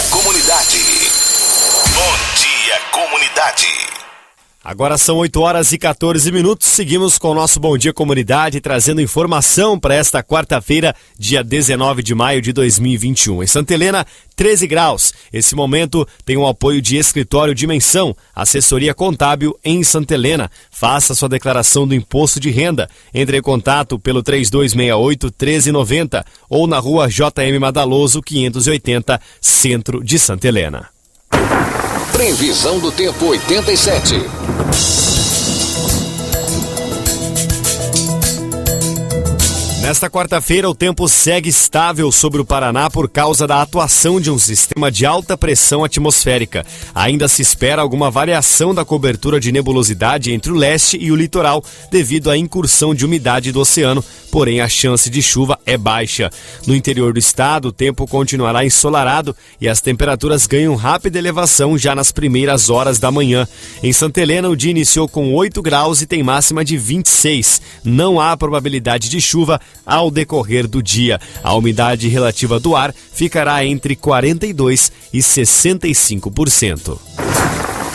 Comunidade. Bom dia, comunidade. Agora são 8h14. Seguimos com o nosso Bom Dia Comunidade, trazendo informação para esta quarta-feira, dia 19 de maio de 2021. Em Santa Helena, 13 graus. Esse momento tem o apoio de Escritório Dimensão, assessoria contábil em Santa Helena. Faça sua declaração do imposto de renda. Entre em contato pelo 3268-1390 ou na rua JM Madaloso, 580, centro de Santa Helena. Previsão do tempo 87. Nesta quarta-feira, o tempo segue estável sobre o Paraná por causa da atuação de um sistema de alta pressão atmosférica. Ainda se espera alguma variação da cobertura de nebulosidade entre o leste e o litoral, devido à incursão de umidade do oceano, porém a chance de chuva é baixa. No interior do estado, o tempo continuará ensolarado e as temperaturas ganham rápida elevação já nas primeiras horas da manhã. Em Santa Helena, o dia iniciou com 8 graus e tem máxima de 26. Não há probabilidade de chuva ao decorrer do dia. A umidade relativa do ar ficará entre 42% e 65%.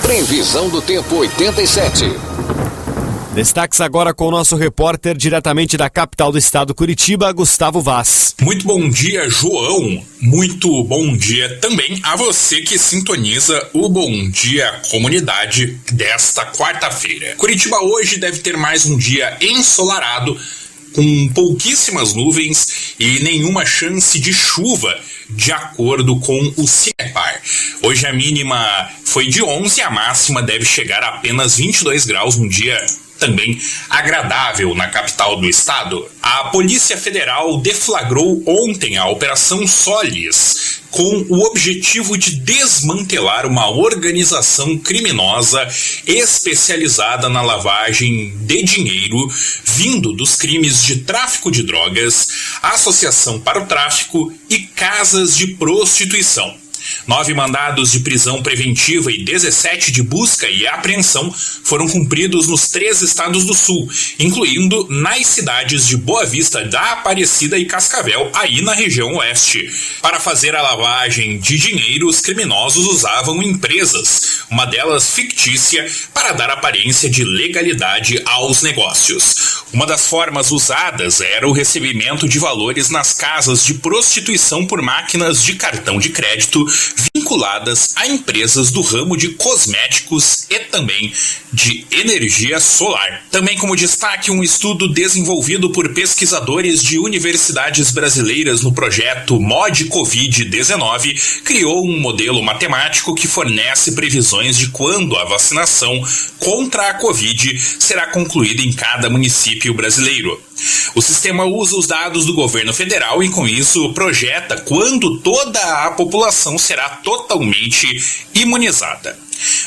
Previsão do tempo 87. Destaques agora com o nosso repórter diretamente da capital do estado, Curitiba, Gustavo Vaz. Muito bom dia, João. Muito bom dia também a você que sintoniza o Bom Dia Comunidade desta quarta-feira. Curitiba hoje deve ter mais um dia ensolarado, com pouquíssimas nuvens e nenhuma chance de chuva, de acordo com o CIEPAR. Hoje a mínima foi de 11 e a máxima deve chegar a apenas 22 graus, um dia também agradável na capital do estado. A Polícia Federal deflagrou ontem a Operação Solis, com o objetivo de desmantelar uma organização criminosa especializada na lavagem de dinheiro vindo dos crimes de tráfico de drogas, associação para o tráfico e casas de prostituição. 9 mandados de prisão preventiva e 17 de busca e apreensão foram cumpridos nos 3 estados do sul, incluindo nas cidades de Boa Vista, da Aparecida e Cascavel, aí na região oeste. Para fazer a lavagem de dinheiro, os criminosos usavam empresas, uma delas fictícia, para dar aparência de legalidade aos negócios. Uma das formas usadas era o recebimento de valores nas casas de prostituição por máquinas de cartão de crédito vinculadas a empresas do ramo de cosméticos e também de energia solar. Também como destaque, um estudo desenvolvido por pesquisadores de universidades brasileiras no projeto MOD Covid-19 criou um modelo matemático que fornece previsões de quando a vacinação contra a Covid será concluída em cada município brasileiro. O sistema usa os dados do governo federal e, com isso, projeta quando toda a população será totalmente imunizada.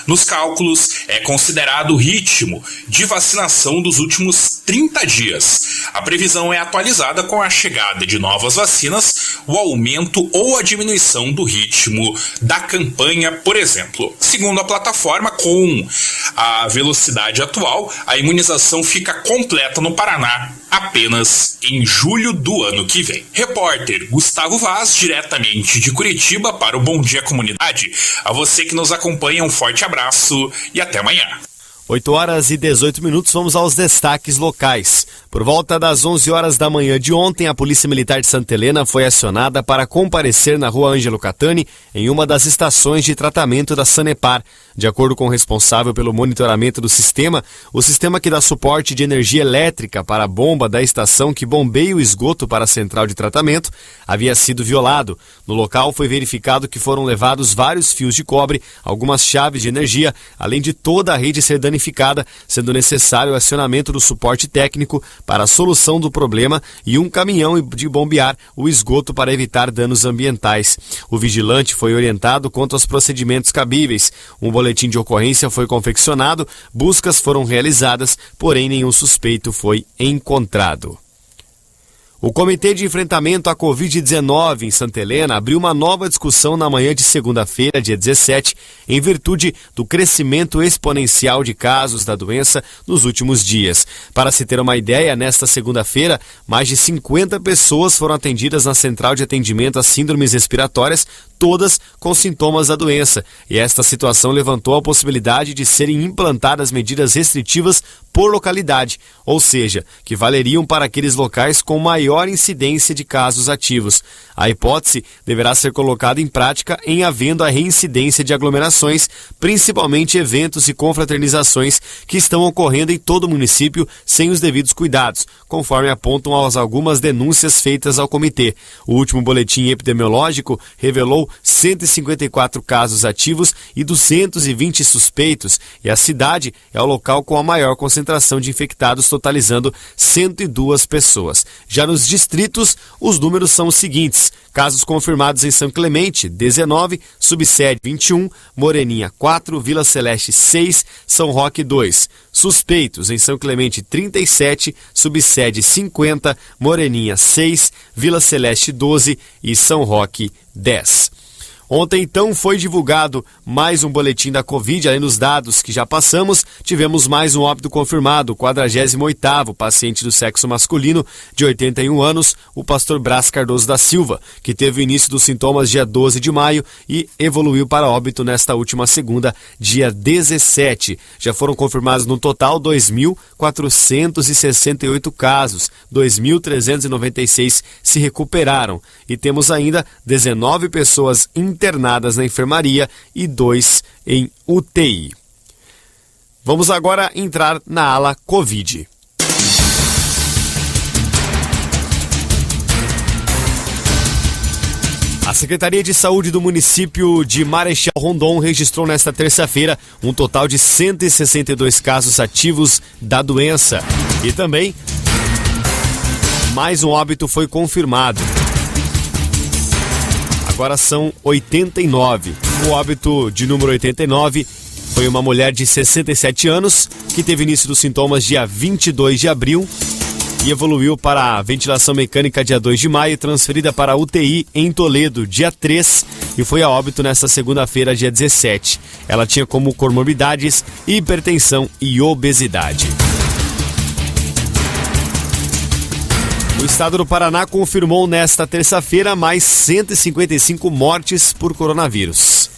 Nos cálculos, é considerado o ritmo de vacinação dos últimos 30 dias. A previsão é atualizada com a chegada de novas vacinas, o aumento ou a diminuição do ritmo da campanha, por exemplo. Segundo a plataforma, com a velocidade atual, a imunização fica completa no Paraná apenas em julho do ano que vem. Repórter Gustavo Vaz, diretamente de Curitiba, para o Bom Dia Comunidade. A você que nos acompanha, um forte abraço e até amanhã. 8h18, vamos aos destaques locais. Por volta das 11 horas da manhã de ontem, a Polícia Militar de Santa Helena foi acionada para comparecer na rua Ângelo Catani, em uma das estações de tratamento da Sanepar. De acordo com o responsável pelo monitoramento do sistema, o sistema que dá suporte de energia elétrica para a bomba da estação que bombeia o esgoto para a central de tratamento, havia sido violado. No local foi verificado que foram levados vários fios de cobre, algumas chaves de energia, além de toda a rede ser danificada, sendo necessário o acionamento do suporte técnico para a solução do problema e um caminhão de bombear o esgoto para evitar danos ambientais. O vigilante foi orientado quanto aos procedimentos cabíveis. Um boletim de ocorrência foi confeccionado, buscas foram realizadas, porém nenhum suspeito foi encontrado. O Comitê de Enfrentamento à Covid-19 em Santa Helena abriu uma nova discussão na manhã de segunda-feira, dia 17, em virtude do crescimento exponencial de casos da doença nos últimos dias. Para se ter uma ideia, nesta segunda-feira, mais de 50 pessoas foram atendidas na Central de Atendimento às Síndromes Respiratórias, todas com sintomas da doença. E esta situação levantou a possibilidade de serem implantadas medidas restritivas por localidade, ou seja, que valeriam para aqueles locais com maior incidência de casos ativos. A hipótese deverá ser colocada em prática em havendo a reincidência de aglomerações, principalmente eventos e confraternizações que estão ocorrendo em todo o município sem os devidos cuidados, conforme apontam algumas denúncias feitas ao comitê. O último boletim epidemiológico revelou 154 casos ativos e 220 suspeitos, e a cidade é o local com a maior concentração de infectados, totalizando 102 pessoas. Já nos distritos, os números são os seguintes: casos confirmados em São Clemente, 19, Subsede 21, Moreninha 4, Vila Celeste 6, São Roque 2. Suspeitos em São Clemente 37, Subsede 50, Moreninha 6, Vila Celeste 12 e São Roque 10. Ontem, então, foi divulgado mais um boletim da Covid. Além dos dados que já passamos, tivemos mais um óbito confirmado, o 48º paciente do sexo masculino, de 81 anos, o pastor Brás Cardoso da Silva, que teve o início dos sintomas dia 12 de maio e evoluiu para óbito nesta última segunda, dia 17. Já foram confirmados no total 2.468 casos, 2.396 se recuperaram e temos ainda 19 pessoas internadas na enfermaria e 2 em UTI. Vamos agora entrar na ala Covid. A Secretaria de Saúde do município de Marechal Rondon registrou nesta terça-feira um total de 162 casos ativos da doença. E também mais um óbito foi confirmado. Agora são 89. O óbito de número 89 foi uma mulher de 67 anos que teve início dos sintomas dia 22 de abril e evoluiu para a ventilação mecânica dia 2 de maio, transferida para a UTI em Toledo dia 3 e foi a óbito nesta segunda-feira, dia 17. Ela tinha como comorbidades hipertensão e obesidade. O estado do Paraná confirmou nesta terça-feira mais 155 mortes por coronavírus.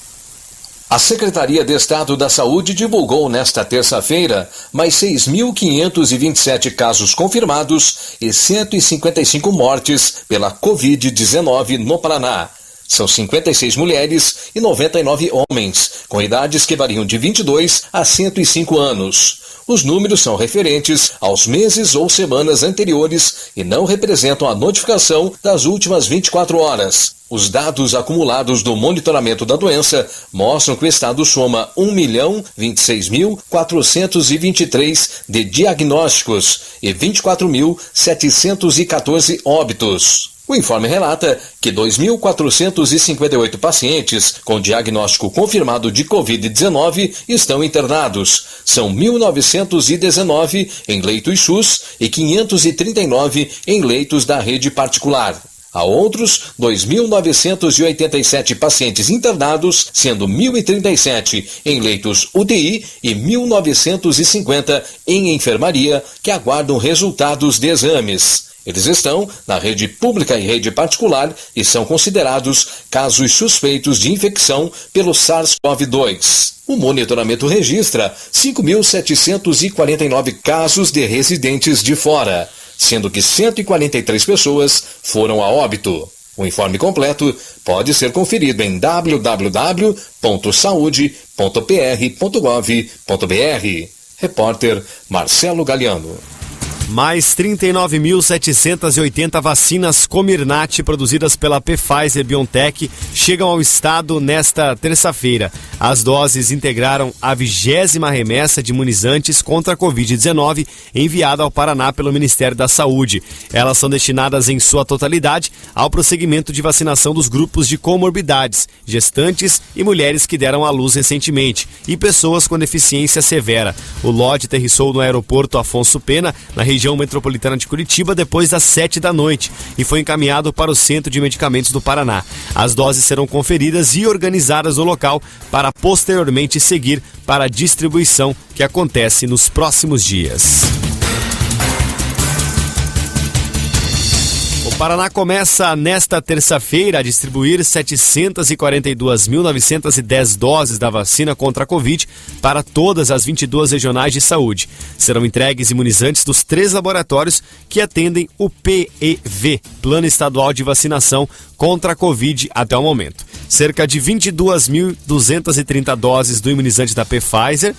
A Secretaria de Estado da Saúde divulgou nesta terça-feira mais 6.527 casos confirmados e 155 mortes pela Covid-19 no Paraná. São 56 mulheres e 99 homens, com idades que variam de 22 a 105 anos. Os números são referentes aos meses ou semanas anteriores e não representam a notificação das últimas 24 horas. Os dados acumulados do monitoramento da doença mostram que o estado soma 1.026.423 de diagnósticos e 24.714 óbitos. O informe relata que 2.458 pacientes com diagnóstico confirmado de Covid-19 estão internados. São 1.919 em leitos SUS e 539 em leitos da rede particular. Há outros 2.987 pacientes internados, sendo 1.037 em leitos UTI e 1.950 em enfermaria, que aguardam resultados de exames. Eles estão na rede pública e rede particular e são considerados casos suspeitos de infecção pelo SARS-CoV-2. O monitoramento registra 5.749 casos de residentes de fora, sendo que 143 pessoas foram a óbito. O informe completo pode ser conferido em www.saude.pr.gov.br. Repórter Marcelo Galiano. Mais 39.780 vacinas Comirnaty produzidas pela Pfizer-BioNTech chegam ao estado nesta terça-feira. As doses integraram a 20ª remessa de imunizantes contra a Covid-19 enviada ao Paraná pelo Ministério da Saúde. Elas são destinadas em sua totalidade ao prosseguimento de vacinação dos grupos de comorbidades, gestantes e mulheres que deram à luz recentemente e pessoas com deficiência severa. O lote aterrissou no aeroporto Afonso Pena, na região metropolitana de Curitiba, depois das 7 da noite e foi encaminhado para o Centro de Medicamentos do Paraná. As doses serão conferidas e organizadas no local para posteriormente seguir para a distribuição que acontece nos próximos dias. O Paraná começa nesta terça-feira a distribuir 742.910 doses da vacina contra a Covid para todas as 22 regionais de saúde. Serão entregues imunizantes dos 3 laboratórios que atendem o PEV, Plano Estadual de Vacinação contra a Covid até o momento. Cerca de 22.230 doses do imunizante da Pfizer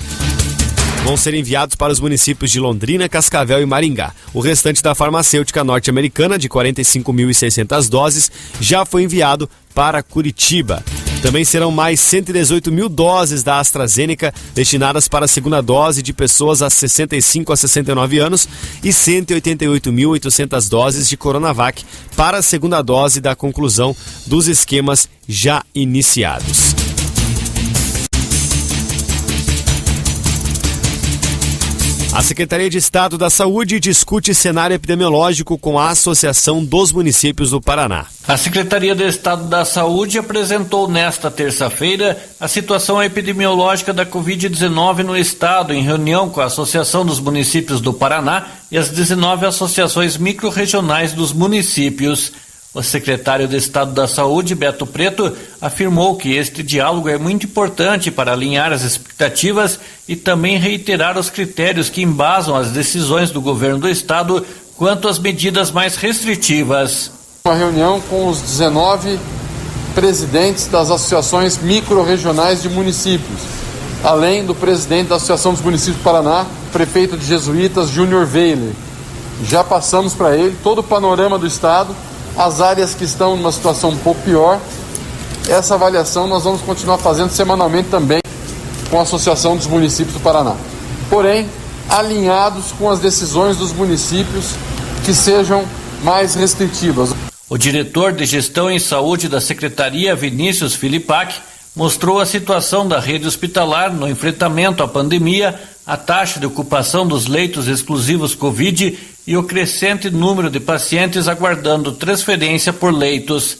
vão ser enviados para os municípios de Londrina, Cascavel e Maringá. O restante da farmacêutica norte-americana, de 45.600 doses, já foi enviado para Curitiba. Também serão mais 118 mil doses da AstraZeneca destinadas para a segunda dose de pessoas a 65 a 69 anos e 188.800 doses de Coronavac para a segunda dose da conclusão dos esquemas já iniciados. A Secretaria de Estado da Saúde discute cenário epidemiológico com a Associação dos Municípios do Paraná. A Secretaria de Estado da Saúde apresentou nesta terça-feira a situação epidemiológica da Covid-19 no estado, em reunião com a Associação dos Municípios do Paraná e as 19 associações microrregionais dos municípios. O secretário de Estado da Saúde, Beto Preto, afirmou que este diálogo é muito importante para alinhar as expectativas e também reiterar os critérios que embasam as decisões do governo do estado quanto às medidas mais restritivas. Uma reunião com os 19 presidentes das associações microrregionais de municípios, além do presidente da Associação dos Municípios do Paraná, prefeito de Jesuítas, Júnior Weiler. Já passamos para ele todo o panorama do estado, as áreas que estão numa situação um pouco pior. Essa avaliação nós vamos continuar fazendo semanalmente também com a Associação dos Municípios do Paraná. Porém, alinhados com as decisões dos municípios que sejam mais restritivas. O diretor de Gestão em Saúde da Secretaria, Vinícius Filipac, mostrou a situação da rede hospitalar no enfrentamento à pandemia, a taxa de ocupação dos leitos exclusivos Covid e o crescente número de pacientes aguardando transferência por leitos.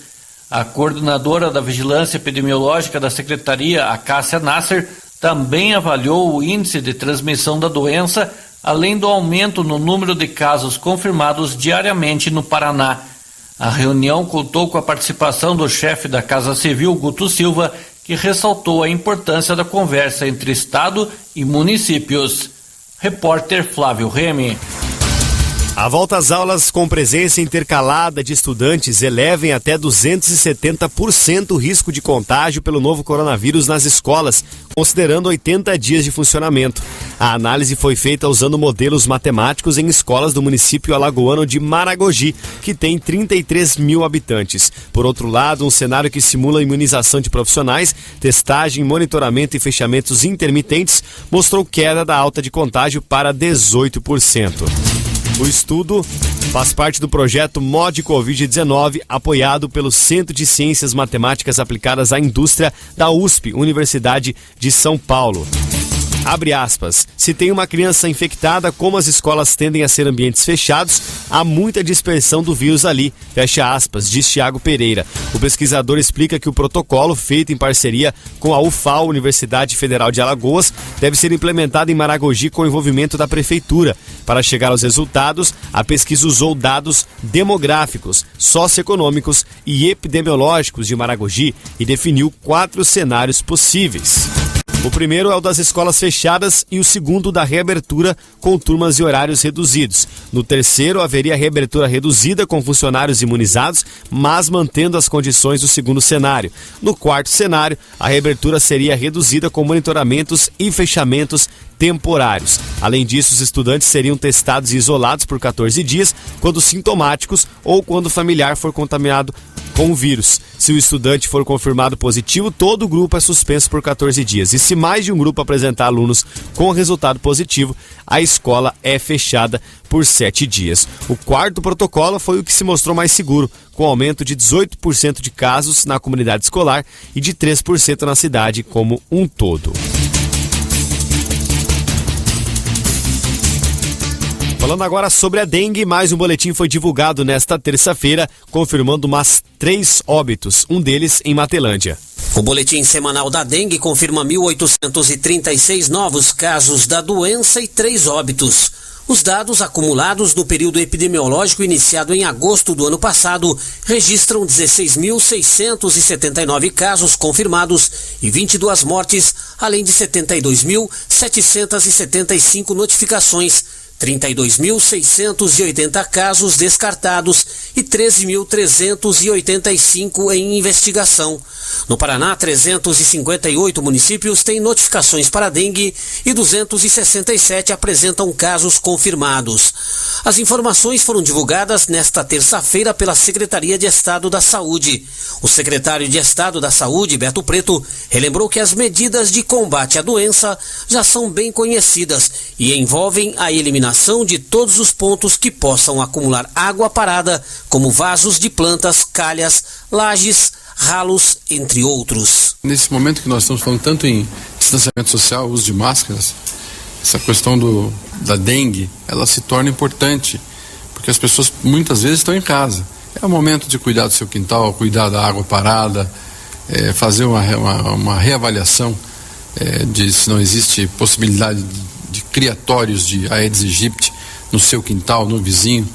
A coordenadora da Vigilância Epidemiológica da Secretaria, a Cássia Nasser, também avaliou o índice de transmissão da doença, além do aumento no número de casos confirmados diariamente no Paraná. A reunião contou com a participação do chefe da Casa Civil, Guto Silva, que ressaltou a importância da conversa entre Estado e municípios. Repórter Flávio Remy. A volta às aulas com presença intercalada de estudantes eleva em até 270% o risco de contágio pelo novo coronavírus nas escolas, considerando 80 dias de funcionamento. A análise foi feita usando modelos matemáticos em escolas do município alagoano de Maragogi, que tem 33 mil habitantes. Por outro lado, um cenário que simula a imunização de profissionais, testagem, monitoramento e fechamentos intermitentes mostrou queda da alta de contágio para 18%. O estudo faz parte do projeto MOD Covid-19, apoiado pelo Centro de Ciências Matemáticas Aplicadas à Indústria da USP, Universidade de São Paulo. Abre aspas, se tem uma criança infectada, como as escolas tendem a ser ambientes fechados, há muita dispersão do vírus ali, fecha aspas, diz Thiago Pereira. O pesquisador explica que o protocolo, feito em parceria com a UFAL, Universidade Federal de Alagoas, deve ser implementado em Maragogi com o envolvimento da prefeitura. Para chegar aos resultados, a pesquisa usou dados demográficos, socioeconômicos e epidemiológicos de Maragogi e definiu 4 cenários possíveis. O primeiro é o das escolas fechadas e o segundo da reabertura com turmas e horários reduzidos. No terceiro, haveria reabertura reduzida com funcionários imunizados, mas mantendo as condições do segundo cenário. No quarto cenário, a reabertura seria reduzida com monitoramentos e fechamentos temporários. Além disso, os estudantes seriam testados e isolados por 14 dias, quando sintomáticos ou quando o familiar for contaminado com o vírus. Se o estudante for confirmado positivo, todo o grupo é suspenso por 14 dias. E se mais de um grupo apresentar alunos com resultado positivo, a escola é fechada por 7 dias. O quarto protocolo foi o que se mostrou mais seguro, com aumento de 18% de casos na comunidade escolar e de 3% na cidade como um todo. Falando agora sobre a dengue, mais um boletim foi divulgado nesta terça-feira, confirmando mais 3 óbitos, um deles em Matelândia. O boletim semanal da dengue confirma 1.836 novos casos da doença e 3 óbitos. Os dados acumulados no período epidemiológico iniciado em agosto do ano passado registram 16.679 casos confirmados e 22 mortes, além de 72.775 notificações, 32.680 casos descartados e 13.385 em investigação. No Paraná, 358 municípios têm notificações para dengue e 267 apresentam casos confirmados. As informações foram divulgadas nesta terça-feira pela Secretaria de Estado da Saúde. O secretário de Estado da Saúde, Beto Preto, relembrou que as medidas de combate à doença já são bem conhecidas e envolvem a eliminação de todos os pontos que possam acumular água parada, como vasos de plantas, calhas, lajes, ralos, entre outros. Nesse momento que nós estamos falando tanto em distanciamento social, uso de máscaras, essa questão da dengue, ela se torna importante, porque as pessoas muitas vezes estão em casa. É o momento de cuidar do seu quintal, cuidar da água parada, fazer uma reavaliação de se não existe possibilidade de criatórios de Aedes aegypti no seu quintal, no vizinho.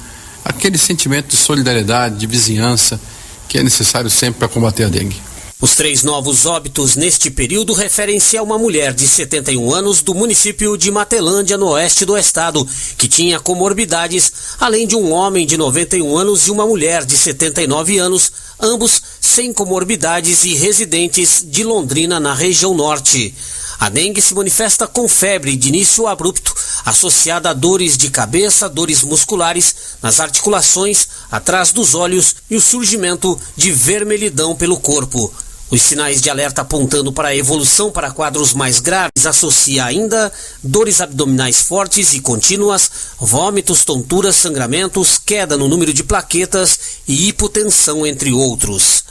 Aquele sentimento de solidariedade, de vizinhança, que é necessário sempre para combater a dengue. Os 3 novos óbitos neste período referem-se a uma mulher de 71 anos do município de Matelândia, no oeste do estado, que tinha comorbidades, além de um homem de 91 anos e uma mulher de 79 anos, ambos sem comorbidades e residentes de Londrina, na região norte. A dengue se manifesta com febre de início abrupto, associada a dores de cabeça, dores musculares nas articulações, atrás dos olhos e o surgimento de vermelhidão pelo corpo. Os sinais de alerta apontando para a evolução para quadros mais graves associa ainda dores abdominais fortes e contínuas, vômitos, tonturas, sangramentos, queda no número de plaquetas e hipotensão, entre outros.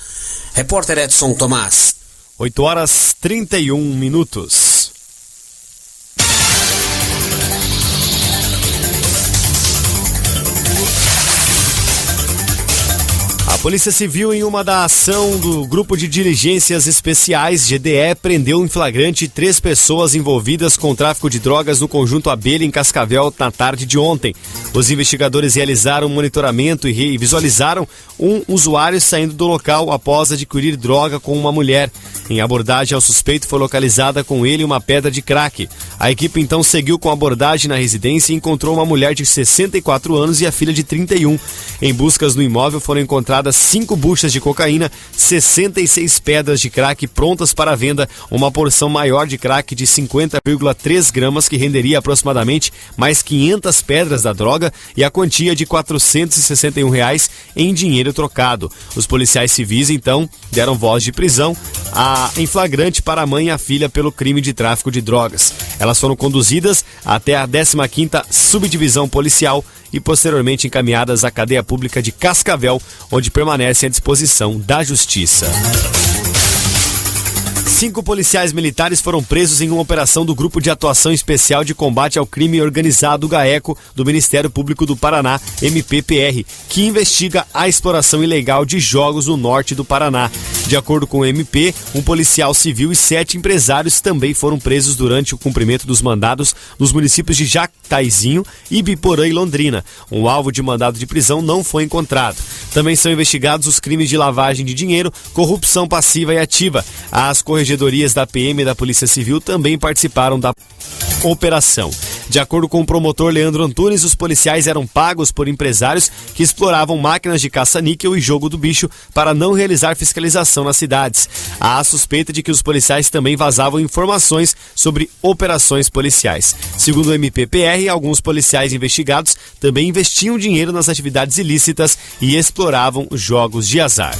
Repórter Edson Tomás. 8h31. A Polícia Civil, em uma da ação do Grupo de Diligências Especiais, GDE, prendeu em flagrante 3 pessoas envolvidas com tráfico de drogas no Conjunto Abelha, em Cascavel, na tarde de ontem. Os investigadores realizaram um monitoramento e visualizaram um usuário saindo do local após adquirir droga com uma mulher. Em abordagem ao suspeito, foi localizada com ele uma pedra de crack. A equipe então seguiu com a abordagem na residência e encontrou uma mulher de 64 anos e a filha de 31. Em buscas no imóvel foram encontradas 5 buchas de cocaína, 66 pedras de crack prontas para venda, uma porção maior de crack de 50,3 gramas que renderia aproximadamente mais 500 pedras da droga e a quantia de R$ 461 em dinheiro trocado. Os policiais civis então deram voz de prisão em flagrante para a mãe e a filha pelo crime de tráfico de drogas. Elas foram conduzidas até a 15ª Subdivisão Policial e posteriormente encaminhadas à cadeia pública de Cascavel, onde permanecem à disposição da Justiça. 5 policiais militares foram presos em uma operação do Grupo de Atuação Especial de Combate ao Crime Organizado GAECO do Ministério Público do Paraná, MPPR, que investiga a exploração ilegal de jogos no norte do Paraná. De acordo com o MP, um policial civil e 7 empresários também foram presos durante o cumprimento dos mandados nos municípios de Jataizinho, Ibiporã e Londrina. Um alvo de mandado de prisão não foi encontrado. Também são investigados os crimes de lavagem de dinheiro, corrupção passiva e ativa. As corregedorias da PM e da Polícia Civil também participaram da operação. De acordo com o promotor Leandro Antunes, os policiais eram pagos por empresários que exploravam máquinas de caça-níquel e jogo do bicho para não realizar fiscalização nas cidades. Há a suspeita de que os policiais também vazavam informações sobre operações policiais. Segundo o MPPR, alguns policiais investigados também investiam dinheiro nas atividades ilícitas e exploravam jogos de azar.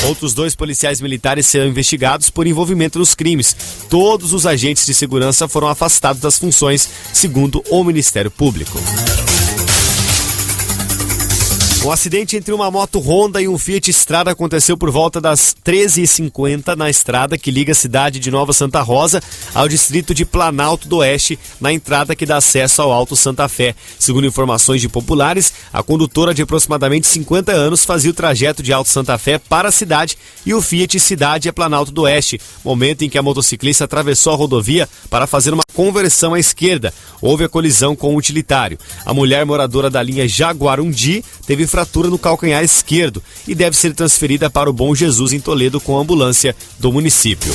Outros 2 policiais militares serão investigados por envolvimento nos crimes. Todos os agentes de segurança foram afastados das funções, segundo o Ministério Público. Um acidente entre uma moto Honda e um Fiat Strada aconteceu por volta das 13h50 na estrada que liga a cidade de Nova Santa Rosa ao distrito de Planalto do Oeste, na entrada que dá acesso ao Alto Santa Fé. Segundo informações de populares, a condutora de aproximadamente 50 anos fazia o trajeto de Alto Santa Fé para a cidade e o Fiat Cidade a Planalto do Oeste, momento em que a motociclista atravessou a rodovia para fazer uma conversão à esquerda. Houve a colisão com o utilitário. A mulher moradora da linha Jaguarundi teve fratura no calcanhar esquerdo e deve ser transferida para o Bom Jesus em Toledo com a ambulância do município.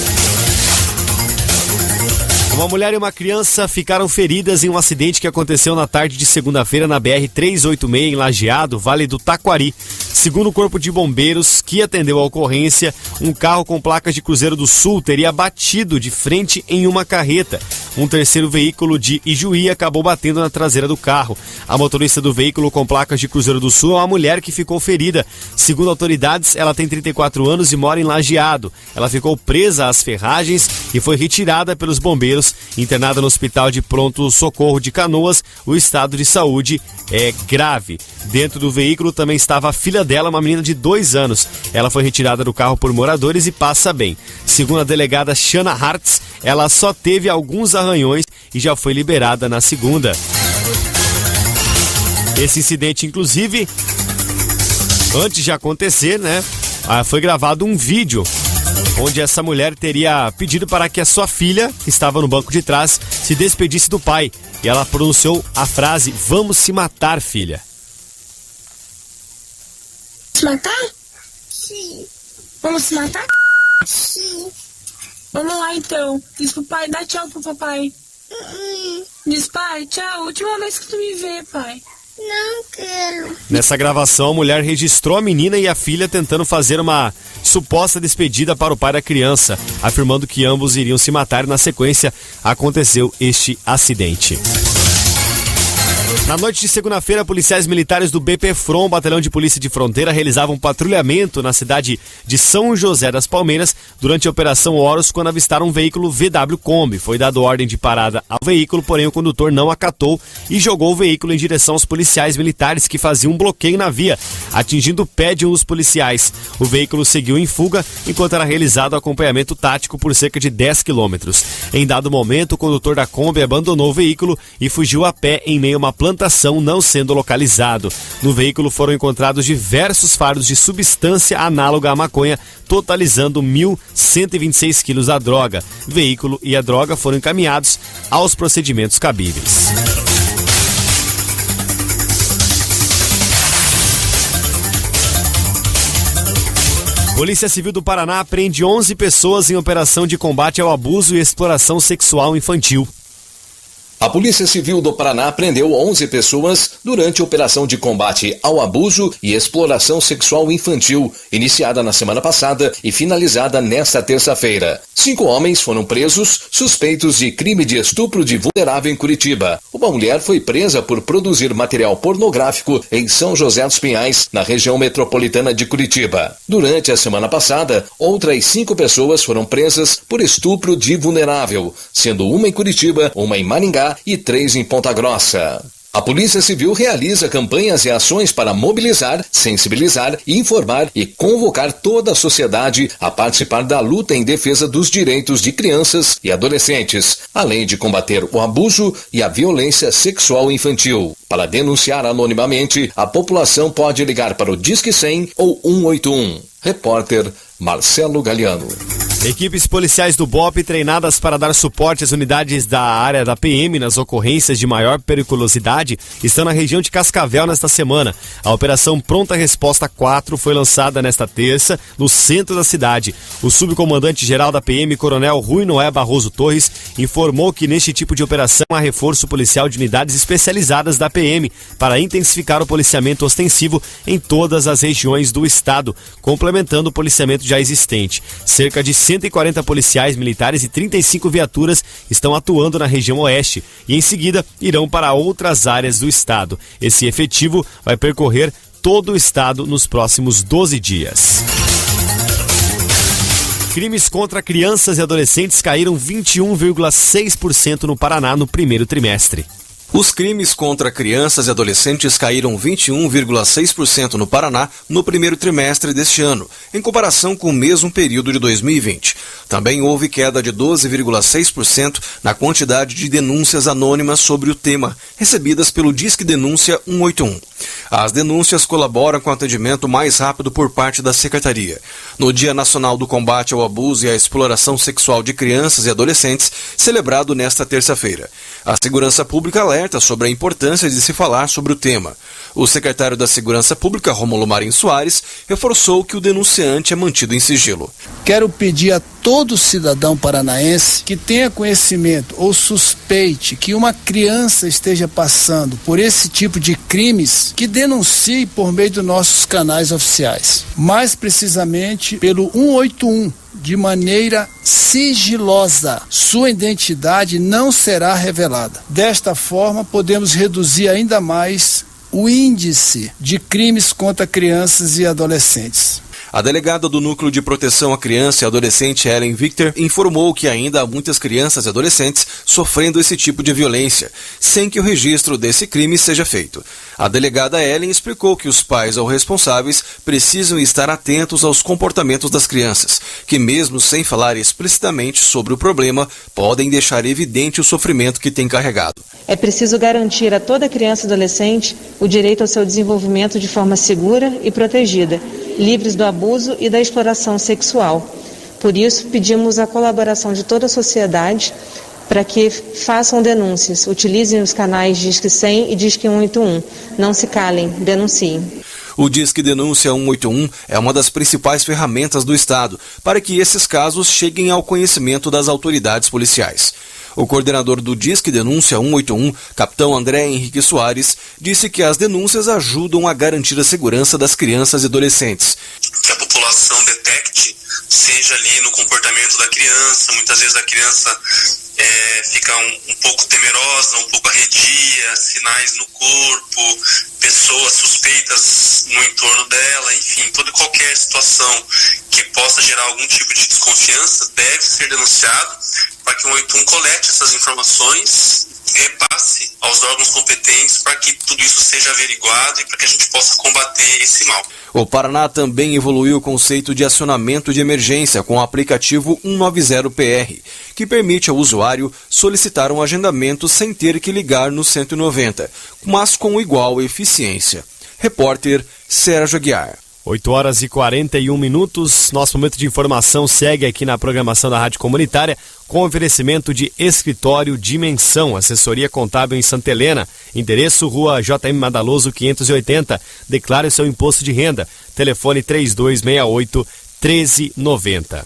Uma mulher e uma criança ficaram feridas em um acidente que aconteceu na tarde de segunda-feira na BR-386 em Lajeado, Vale do Taquari. Segundo o Corpo de Bombeiros, que atendeu a ocorrência, um carro com placas de Cruzeiro do Sul teria batido de frente em uma carreta. Um terceiro veículo de Ijuí acabou batendo na traseira do carro. A motorista do veículo com placas de Cruzeiro do Sul é uma mulher que ficou ferida. Segundo autoridades, ela tem 34 anos e mora em Lajeado. Ela ficou presa às ferragens e foi retirada pelos bombeiros. Internada no Hospital de Pronto Socorro de Canoas, o estado de saúde é grave. Dentro do veículo também estava a filha dela, uma menina de 2 anos. Ela foi retirada do carro por moradores e passa bem. Segundo a delegada Shana Hartz, ela só teve alguns arranhões e já foi liberada na segunda. Esse incidente, inclusive, antes de acontecer, foi gravado um vídeo onde essa mulher teria pedido para que a sua filha, que estava no banco de trás, se despedisse do pai. E ela pronunciou a frase: "Vamos se matar, filha." Se matar? Sim. Vamos se matar? Sim. Vamos lá então. Diz pro pai, dá tchau pro papai. Diz, pai, tchau. Última vez que tu me vê, pai. Não quero. Nessa gravação, a mulher registrou a menina e a filha tentando fazer uma suposta despedida para o pai da criança, afirmando que ambos iriam se matar e, na sequência, aconteceu este acidente. Na noite de segunda-feira, policiais militares do BPFROM, Batalhão de Polícia de Fronteira, realizavam um patrulhamento na cidade de São José das Palmeiras durante a Operação Horus, quando avistaram um veículo VW Kombi. Foi dada ordem de parada ao veículo, porém o condutor não acatou e jogou o veículo em direção aos policiais militares que faziam um bloqueio na via, atingindo o pé de um dos policiais. O veículo seguiu em fuga enquanto era realizado o acompanhamento tático por cerca de 10 quilômetros. Em dado momento, o condutor da Kombi abandonou o veículo e fugiu a pé em meio a uma plantação, não sendo localizado. No veículo foram encontrados diversos fardos de substância análoga à maconha, totalizando 1.126 quilos da droga. O veículo e a droga foram encaminhados aos procedimentos cabíveis. Polícia Civil do Paraná apreende 11 pessoas em operação de combate ao abuso e exploração sexual infantil. A Polícia Civil do Paraná prendeu 11 pessoas durante a operação de combate ao abuso e exploração sexual infantil, iniciada na semana passada e finalizada nesta terça-feira. 5 homens foram presos, suspeitos de crime de estupro de vulnerável em Curitiba. Uma mulher foi presa por produzir material pornográfico em São José dos Pinhais, na região metropolitana de Curitiba. Durante a semana passada, outras 5 pessoas foram presas por estupro de vulnerável, sendo uma em Curitiba, uma em Maringá e 3 em Ponta Grossa. A Polícia Civil realiza campanhas e ações para mobilizar, sensibilizar, informar e convocar toda a sociedade a participar da luta em defesa dos direitos de crianças e adolescentes, além de combater o abuso e a violência sexual infantil. Para denunciar anonimamente, a população pode ligar para o Disque 100 ou 181. Repórter Marcelo Galiano. Equipes policiais do BOP treinadas para dar suporte às unidades da área da PM nas ocorrências de maior periculosidade estão na região de Cascavel nesta semana. A Operação Pronta Resposta 4 foi lançada nesta terça no centro da cidade. O subcomandante-geral da PM, Coronel Rui Noé Barroso Torres, informou que neste tipo de operação há reforço policial de unidades especializadas da PM para intensificar o policiamento ostensivo em todas as regiões do estado, complementando o policiamento já existente. Cerca de 140 policiais militares e 35 viaturas estão atuando na região oeste e em seguida irão para outras áreas do estado. Esse efetivo vai percorrer todo o estado nos próximos 12 dias. Crimes contra crianças e adolescentes caíram 21,6% no Paraná no primeiro trimestre. Os crimes contra crianças e adolescentes caíram 21,6% no Paraná no primeiro trimestre deste ano, em comparação com o mesmo período de 2020. Também houve queda de 12,6% na quantidade de denúncias anônimas sobre o tema, recebidas pelo Disque Denúncia 181. As denúncias colaboram com o atendimento mais rápido por parte da Secretaria. No Dia Nacional do Combate ao Abuso e à Exploração Sexual de Crianças e Adolescentes, celebrado nesta terça-feira, a Segurança Pública alerta sobre a importância de se falar sobre o tema. O secretário da Segurança Pública, Rômulo Marinho Soares, reforçou que o denunciante é mantido em sigilo. Quero pedir a todo cidadão paranaense que tenha conhecimento ou suspeite que uma criança esteja passando por esse tipo de crimes, que denuncie por meio dos nossos canais oficiais. Mais precisamente pelo 181. De maneira sigilosa. Sua identidade não será revelada. Desta forma, podemos reduzir ainda mais o índice de crimes contra crianças e adolescentes. A delegada do Núcleo de Proteção à Criança e Adolescente, Ellen Victor, informou que ainda há muitas crianças e adolescentes sofrendo esse tipo de violência, sem que o registro desse crime seja feito. A delegada Ellen explicou que os pais ou responsáveis precisam estar atentos aos comportamentos das crianças, que mesmo sem falar explicitamente sobre o problema, podem deixar evidente o sofrimento que têm carregado. É preciso garantir a toda criança e adolescente o direito ao seu desenvolvimento de forma segura e protegida, livres do abuso e da exploração sexual. Por isso, pedimos a colaboração de toda a sociedade para que façam denúncias, utilizem os canais Disque 100 e Disque 181. Não se calem, denunciem. O Disque Denúncia 181 é uma das principais ferramentas do Estado para que esses casos cheguem ao conhecimento das autoridades policiais. O coordenador do Disque Denúncia 181, capitão André Henrique Soares, disse que as denúncias ajudam a garantir a segurança das crianças e adolescentes. Que a população detecte, seja ali no comportamento da criança, muitas vezes a criança fica um pouco temerosa, um pouco arredia, sinais no corpo, pessoas suspeitas no entorno dela, enfim, toda e qualquer situação que possa gerar algum tipo de desconfiança deve ser denunciado para que o 181 colete essas informações e repasse aos órgãos competentes para que tudo isso seja averiguado e para que a gente possa combater esse mal. O Paraná também evoluiu o conceito de acionamento de emergência com o aplicativo 190PR, que permite ao usuário solicitar um agendamento sem ter que ligar no 190, mas com igual eficiência. Repórter Sérgio Aguiar. 8h41. Nosso momento de informação segue aqui na programação da Rádio Comunitária com oferecimento de Escritório Dimensão, assessoria contábil em Santa Helena, endereço Rua JM Madaloso 580. Declare seu imposto de renda. Telefone 3268-1390.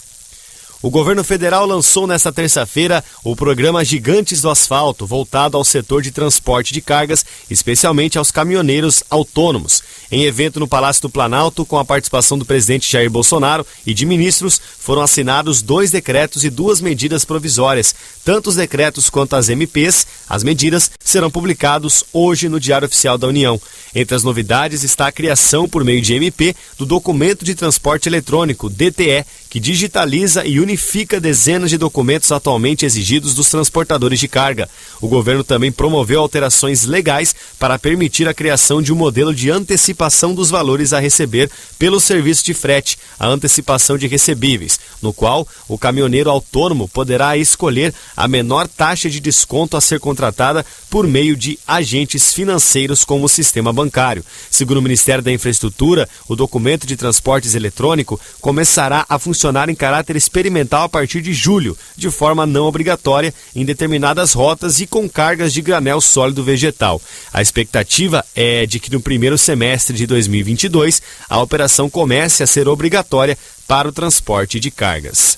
O governo federal lançou nesta terça-feira o programa Gigantes do Asfalto, voltado ao setor de transporte de cargas, especialmente aos caminhoneiros autônomos. Em evento no Palácio do Planalto, com a participação do presidente Jair Bolsonaro e de ministros, foram assinados 2 decretos e 2 medidas provisórias. Tanto os decretos quanto as MPs, as medidas, serão publicados hoje no Diário Oficial da União. Entre as novidades está a criação, por meio de MP, do Documento de Transporte Eletrônico, DTE, que digitaliza e unifica dezenas de documentos atualmente exigidos dos transportadores de carga. O governo também promoveu alterações legais para permitir a criação de um modelo de antecipação dos valores a receber pelo serviço de frete, a antecipação de recebíveis, no qual o caminhoneiro autônomo poderá escolher a menor taxa de desconto a ser contratada por meio de agentes financeiros como o sistema bancário. Segundo o Ministério da Infraestrutura, o documento de transportes eletrônico começará a funcionar em caráter experimental a partir de julho, de forma não obrigatória, em determinadas rotas e com cargas de granel sólido vegetal. A expectativa é de que no primeiro semestre de 2022 a operação comece a ser obrigatória para o transporte de cargas.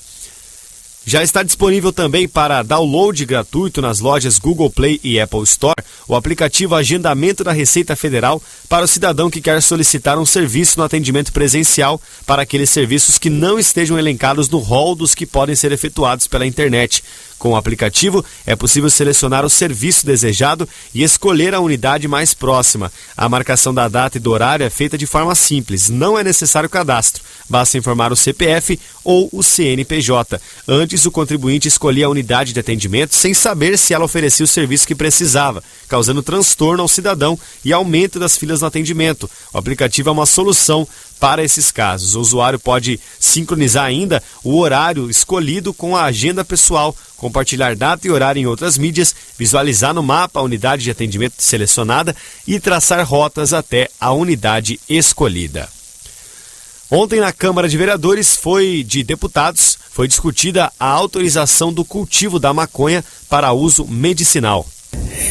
Já está disponível também para download gratuito nas lojas Google Play e Apple Store o aplicativo Agendamento da Receita Federal para o cidadão que quer solicitar um serviço no atendimento presencial para aqueles serviços que não estejam elencados no rol dos que podem ser efetuados pela internet. Com o aplicativo, é possível selecionar o serviço desejado e escolher a unidade mais próxima. A marcação da data e do horário é feita de forma simples, não é necessário cadastro. Basta informar o CPF ou o CNPJ. Antes, o contribuinte escolhia a unidade de atendimento sem saber se ela oferecia o serviço que precisava, causando transtorno ao cidadão e aumento das filas no atendimento. O aplicativo é uma solução para esses casos. O usuário pode sincronizar ainda o horário escolhido com a agenda pessoal, compartilhar data e horário em outras mídias, visualizar no mapa a unidade de atendimento selecionada e traçar rotas até a unidade escolhida. Ontem, na Câmara de Vereadores de Deputados, foi discutida a autorização do cultivo da maconha para uso medicinal.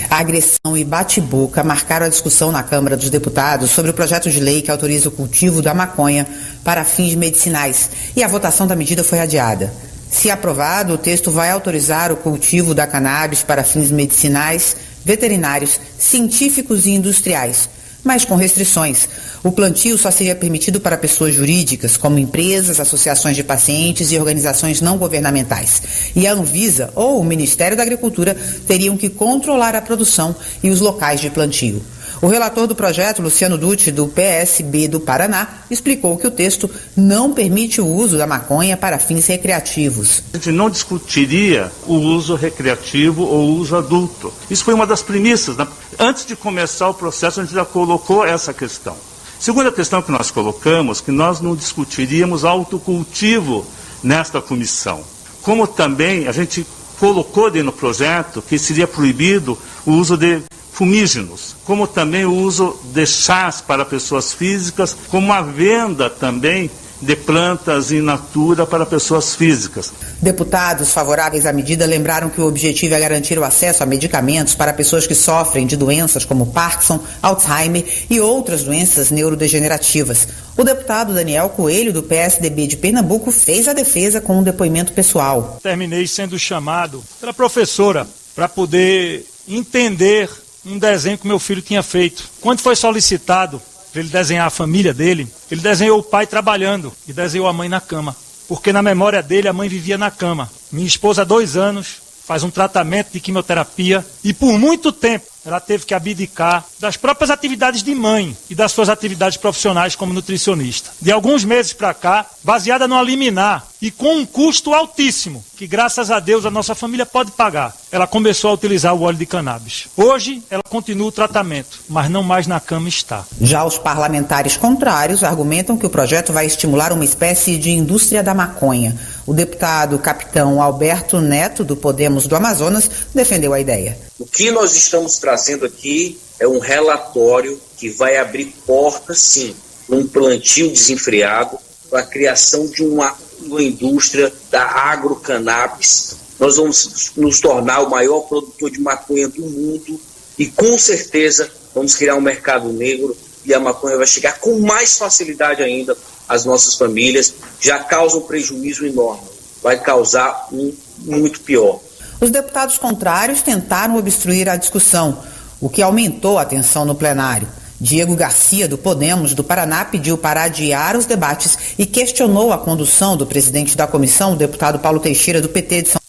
A agressão e bate-boca marcaram a discussão na Câmara dos Deputados sobre o projeto de lei que autoriza o cultivo da maconha para fins medicinais, e a votação da medida foi adiada. Se aprovado, o texto vai autorizar o cultivo da cannabis para fins medicinais, veterinários, científicos e industriais, mas com restrições. O plantio só seria permitido para pessoas jurídicas, como empresas, associações de pacientes e organizações não governamentais. E a Anvisa ou o Ministério da Agricultura teriam que controlar a produção e os locais de plantio. O relator do projeto, Luciano Dutti, do PSB do Paraná, explicou que o texto não permite o uso da maconha para fins recreativos. A gente não discutiria o uso recreativo ou o uso adulto. Isso foi uma das premissas. Antes de começar o processo, a gente já colocou essa questão. Segunda questão que nós colocamos, que nós não discutiríamos autocultivo nesta comissão. Como também a gente colocou dentro do projeto que seria proibido o uso de fumígenos, como também o uso de chás para pessoas físicas, como a venda também de plantas in natura para pessoas físicas. Deputados favoráveis à medida lembraram que o objetivo é garantir o acesso a medicamentos para pessoas que sofrem de doenças como Parkinson, Alzheimer e outras doenças neurodegenerativas. O deputado Daniel Coelho, do PSDB de Pernambuco, fez a defesa com um depoimento pessoal. Terminei sendo chamado pela professora para poder entender um desenho que meu filho tinha feito. Quando foi solicitado para ele desenhar a família dele, ele desenhou o pai trabalhando e desenhou a mãe na cama. Porque na memória dele a mãe vivia na cama. Minha esposa há 2 anos faz um tratamento de quimioterapia e por muito tempo ela teve que abdicar das próprias atividades de mãe e das suas atividades profissionais como nutricionista. De alguns meses para cá, baseada no liminar e com um custo altíssimo, que graças a Deus a nossa família pode pagar, ela começou a utilizar o óleo de cannabis. Hoje ela continua o tratamento, mas não mais na cama está. Já os parlamentares contrários argumentam que o projeto vai estimular uma espécie de indústria da maconha. O deputado capitão Alberto Neto, do Podemos do Amazonas, defendeu a ideia. O que nós estamos trazendo aqui é um relatório que vai abrir portas, sim, para um plantio desenfreado, para a criação de uma indústria da agrocannabis. Nós vamos nos tornar o maior produtor de maconha do mundo e, com certeza, vamos criar um mercado negro e a maconha vai chegar com mais facilidade ainda às nossas famílias. Já causa um prejuízo enorme, vai causar um muito pior. Os deputados contrários tentaram obstruir a discussão, o que aumentou a tensão no plenário. Diego Garcia, do Podemos do Paraná, pediu para adiar os debates e questionou a condução do presidente da comissão, o deputado Paulo Teixeira, do PT de São Paulo.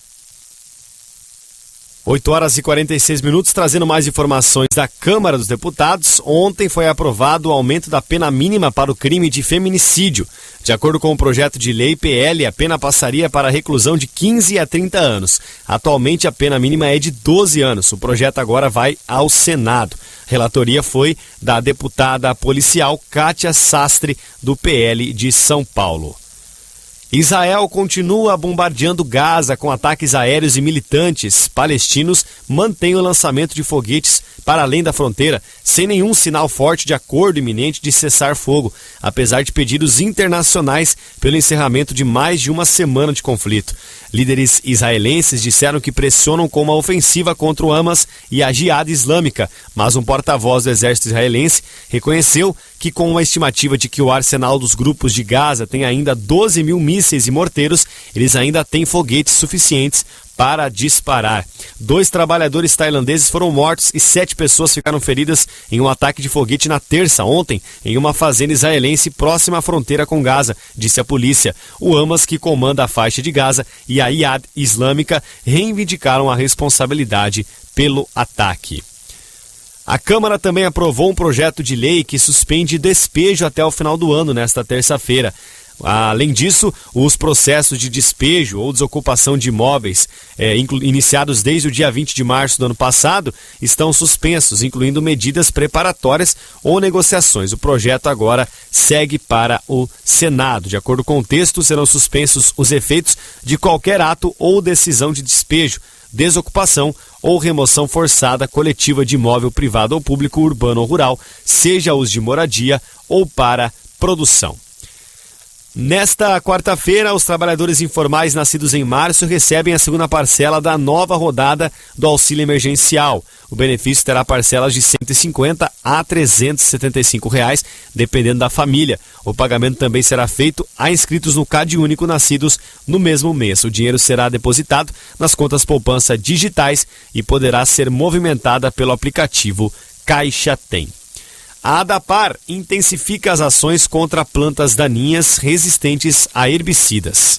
8h46, trazendo mais informações da Câmara dos Deputados. Ontem foi aprovado o aumento da pena mínima para o crime de feminicídio. De acordo com o projeto de lei PL, a pena passaria para a reclusão de 15 a 30 anos. Atualmente a pena mínima é de 12 anos. O projeto agora vai ao Senado. A relatoria foi da deputada policial Kátia Sastre, do PL de São Paulo. Israel continua bombardeando Gaza com ataques aéreos e militantes palestinos mantêm o lançamento de foguetes para além da fronteira, sem nenhum sinal forte de acordo iminente de cessar fogo, apesar de pedidos internacionais pelo encerramento de mais de uma semana de conflito. Líderes israelenses disseram que pressionam com uma ofensiva contra o Hamas e a Jihad Islâmica, mas um porta-voz do exército israelense reconheceu que, com uma estimativa de que o arsenal dos grupos de Gaza tem ainda 12 mil mísseis e morteiros, eles ainda têm foguetes suficientes para disparar. 2 trabalhadores tailandeses foram mortos e 7 pessoas ficaram feridas em um ataque de foguete na terça, ontem, em uma fazenda israelense próxima à fronteira com Gaza, disse a polícia. O Hamas, que comanda a faixa de Gaza, e a Jihad Islâmica reivindicaram a responsabilidade pelo ataque. A Câmara também aprovou um projeto de lei que suspende despejo até o final do ano, nesta terça-feira. Além disso, os processos de despejo ou desocupação de imóveis iniciados desde o dia 20 de março do ano passado estão suspensos, incluindo medidas preparatórias ou negociações. O projeto agora segue para o Senado. De acordo com o texto, serão suspensos os efeitos de qualquer ato ou decisão de despejo, desocupação ou remoção forçada coletiva de imóvel privado ou público, urbano ou rural, seja uso de moradia ou para produção. Nesta quarta-feira, os trabalhadores informais nascidos em março recebem a segunda parcela da nova rodada do auxílio emergencial. O benefício terá parcelas de R$ 150 a R$ 375 reais, dependendo da família. O pagamento também será feito a inscritos no CadÚnico nascidos no mesmo mês. O dinheiro será depositado nas contas poupança digitais e poderá ser movimentada pelo aplicativo Caixa Tem. A ADAPAR intensifica as ações contra plantas daninhas resistentes a herbicidas.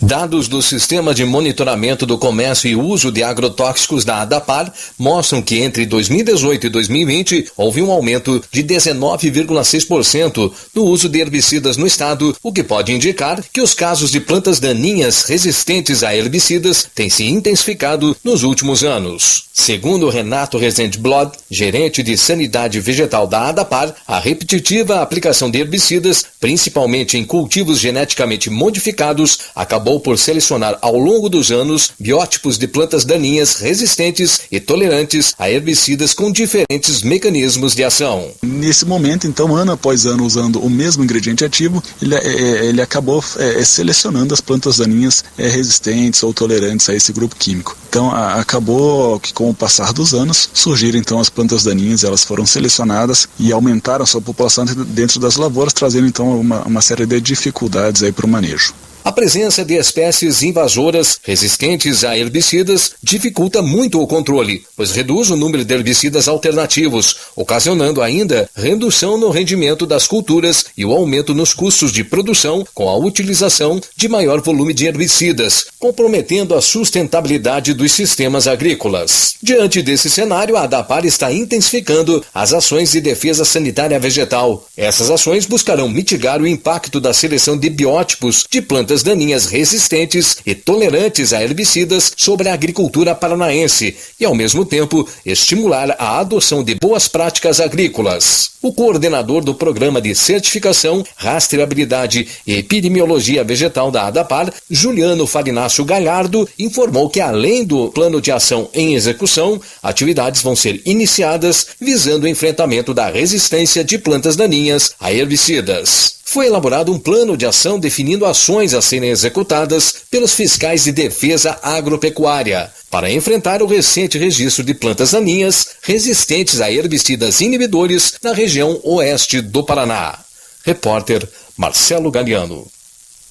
Dados do Sistema de Monitoramento do Comércio e Uso de Agrotóxicos da ADAPAR mostram que entre 2018 e 2020 houve um aumento de 19,6% no uso de herbicidas no estado, o que pode indicar que os casos de plantas daninhas resistentes a herbicidas têm se intensificado nos últimos anos. Segundo Renato Rezende Blood, gerente de Sanidade Vegetal da ADAPAR, a repetitiva aplicação de herbicidas, principalmente em cultivos geneticamente modificados, acabou por selecionar ao longo dos anos biótipos de plantas daninhas resistentes e tolerantes a herbicidas com diferentes mecanismos de ação. Nesse momento, então, ano após ano, usando o mesmo ingrediente ativo, ele acabou selecionando as plantas daninhas resistentes ou tolerantes a esse grupo químico. Então, acabou que com o passar dos anos, surgiram então as plantas daninhas, elas foram selecionadas e aumentaram sua população dentro das lavouras, trazendo então uma série de dificuldades aí para o manejo. A presença de espécies invasoras resistentes a herbicidas dificulta muito o controle, pois reduz o número de herbicidas alternativos, ocasionando ainda redução no rendimento das culturas e o aumento nos custos de produção com a utilização de maior volume de herbicidas, comprometendo a sustentabilidade dos sistemas agrícolas. Diante desse cenário, a ADAPAR está intensificando as ações de defesa sanitária vegetal. Essas ações buscarão mitigar o impacto da seleção de biótipos de plantas daninhas resistentes e tolerantes a herbicidas sobre a agricultura paranaense e, ao mesmo tempo, estimular a adoção de boas práticas agrícolas. O coordenador do Programa de Certificação, Rastreabilidade e Epidemiologia Vegetal da ADAPAR, Juliano Farinácio Galhardo, informou que, além do plano de ação em execução, atividades vão ser iniciadas visando o enfrentamento da resistência de plantas daninhas a herbicidas. Foi elaborado um plano de ação definindo ações a serem executadas pelos fiscais de defesa agropecuária para enfrentar o recente registro de plantas daninhas resistentes a herbicidas inibidores na região oeste do Paraná. Repórter Marcelo Galiano.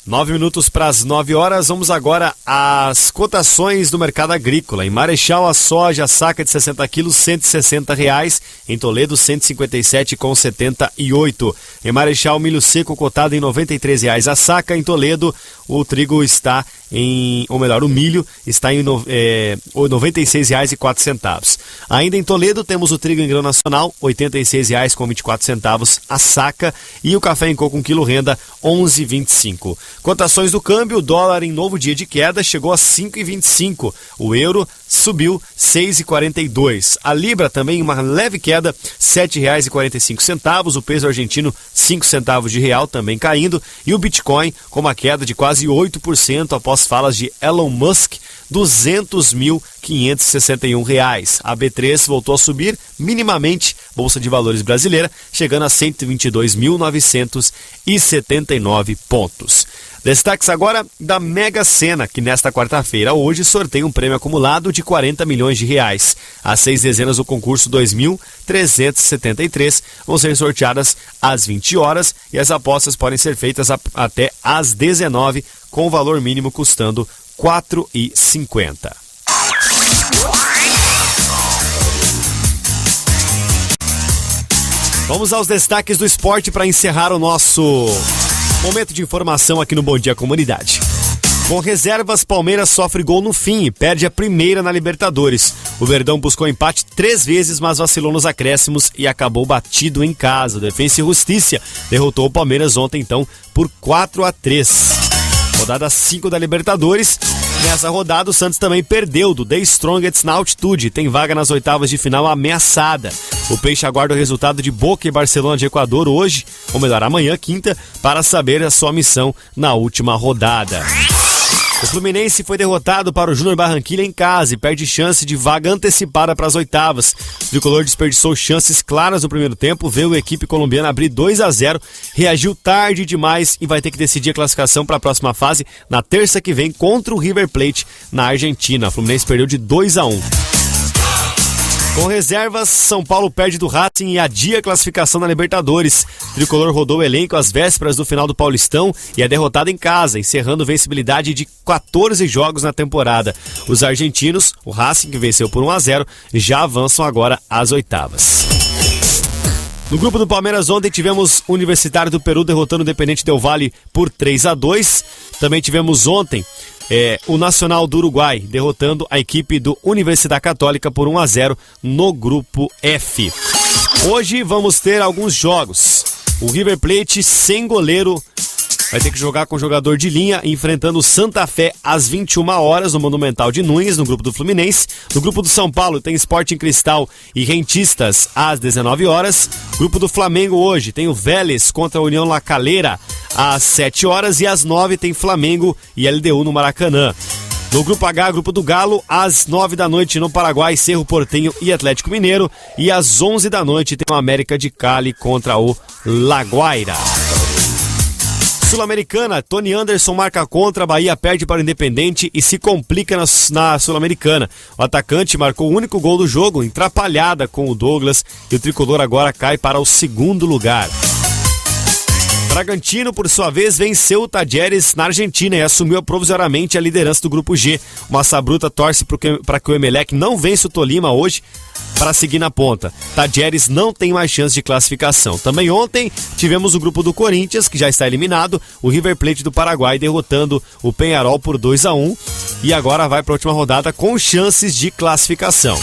9 minutos para as 9 horas, vamos agora às cotações do mercado agrícola. Em Marechal, a soja, a saca de 60 quilos, R$ 160. Em Toledo, R$ 157,78. Em Marechal, milho seco cotado em R$ 93 a saca. Em Toledo, o trigo está o milho está em R$ 96,04. Ainda em Toledo, temos o trigo em grão nacional, R$ 86,24 a saca. E o café em coco, 1 quilo renda, R$ 11,25. Cotações do câmbio, o dólar em novo dia de queda chegou a 5,25. O euro subiu 6,42. A libra também uma leve queda, R$ 7,45. O peso argentino, 5 centavos de real, também caindo. E o Bitcoin com uma queda de quase 8% após falas de Elon Musk, R$ 200.561. A B3 voltou a subir minimamente, Bolsa de Valores brasileira, chegando a 122.979 pontos. Destaques agora da Mega Sena, que nesta quarta-feira, hoje, sorteia um prêmio acumulado de R$40 milhões. As 6 dezenas do concurso 2.373 vão ser sorteadas às 20 horas e as apostas podem ser feitas até às 19, com o valor mínimo custando R$4,50. Vamos aos destaques do esporte para encerrar o nosso momento de informação aqui no Bom Dia Comunidade. Com reservas, Palmeiras sofre gol no fim e perde a primeira na Libertadores. O Verdão buscou empate 3 vezes, mas vacilou nos acréscimos e acabou batido em casa. O Defensa e Justiça derrotou o Palmeiras ontem, então, por 4-3. Rodada 5 da Libertadores. Nessa rodada, o Santos também perdeu do The Strongest na altitude. Tem vaga nas oitavas de final ameaçada. O Peixe aguarda o resultado de Boca e Barcelona de Equador hoje, ou melhor, amanhã, quinta, para saber a sua missão na última rodada. O Fluminense foi derrotado para o Júnior Barranquilla em casa e perde chance de vaga antecipada para as oitavas. O tricolor desperdiçou chances claras no primeiro tempo, veio a equipe colombiana abrir 2-0, reagiu tarde demais e vai ter que decidir a classificação para a próxima fase na terça que vem contra o River Plate na Argentina. O Fluminense perdeu de 2-1. Com reservas, São Paulo perde do Racing e adia a classificação na Libertadores. O tricolor rodou o elenco às vésperas do final do Paulistão e é derrotado em casa, encerrando vencibilidade de 14 jogos na temporada. Os argentinos, o Racing, que venceu por 1-0, já avançam agora às oitavas. No grupo do Palmeiras ontem tivemos o Universitário do Peru derrotando o Independente Del Valle por 3-2. Também tivemos ontem o Nacional do Uruguai derrotando a equipe do Universidade Católica por 1-0 no grupo F. Hoje vamos ter alguns jogos. O River Plate sem goleiro vai ter que jogar com jogador de linha, enfrentando o Santa Fé às 21 horas no Monumental de Nunes, no grupo do Fluminense. No grupo do São Paulo tem Sporting Cristal e Rentistas às 19 horas. Grupo do Flamengo hoje tem o Vélez contra a União La Calera às 7 horas e às 9 tem Flamengo e LDU no Maracanã. No grupo H, grupo do Galo, às 9 da noite no Paraguai, Cerro Porteño e Atlético Mineiro. E às 11 da noite tem o América de Cali contra o La Guaira. Sul-Americana, Tony Anderson marca contra, Bahia perde para o Independente e se complica na Sul-Americana. O atacante marcou o único gol do jogo, atrapalhada com o Douglas, e o tricolor agora cai para o segundo lugar. Bragantino, por sua vez, venceu o Tajeres na Argentina e assumiu provisoriamente a liderança do grupo G. O Massa Bruta torce para que o Emelec não vença o Tolima hoje para seguir na ponta. Tajeres não tem mais chance de classificação. Também ontem tivemos o grupo do Corinthians, que já está eliminado, o River Plate do Paraguai derrotando o Peñarol por 2-1 e agora vai para a última rodada com chances de classificação.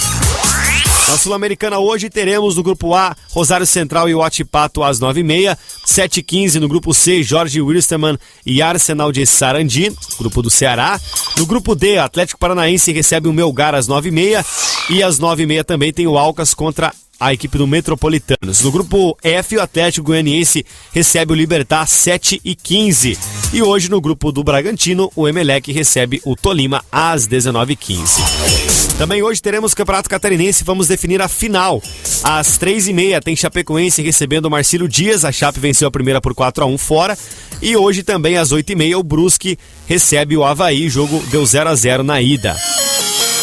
Na Sul-Americana hoje teremos no grupo A, Rosário Central e Huachipato às 9h30, 7h15 no grupo C, Jorge Wilstermann e Arsenal de Sarandi, grupo do Ceará. No grupo D, Atlético Paranaense recebe o Melgar às 9h30 e às 9h30 também tem o Alcas contra a equipe do Metropolitanos. No grupo F, o Atlético Goianiense recebe o Libertad às 7h15. E hoje no grupo do Bragantino, o Emelec recebe o Tolima às 19h15. Também hoje teremos Campeonato Catarinense, vamos definir a final. Às 3h30 tem Chapecoense recebendo o Marcílio Dias, a Chape venceu a primeira por 4-1 fora. E hoje também às 8h30 o Brusque recebe o Avaí, jogo deu 0-0 na ida.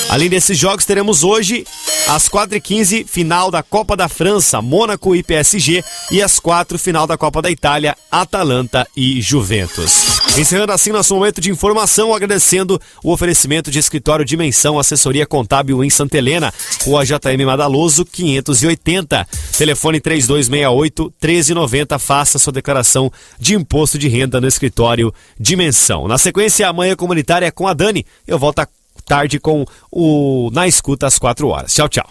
Além desses jogos, teremos hoje, às 4h15, final da Copa da França, Mônaco e PSG, e às 4h, final da Copa da Itália, Atalanta e Juventus. Encerrando assim nosso momento de informação, agradecendo o oferecimento de Escritório Dimensão, assessoria contábil em Santa Helena, Rua JM Madaloso, 580, telefone 3268-1390, faça sua declaração de imposto de renda no Escritório Dimensão. Na sequência, a Manhã Comunitária com a Dani, eu volto tarde com o Na Escuta às 4 horas. Tchau, tchau.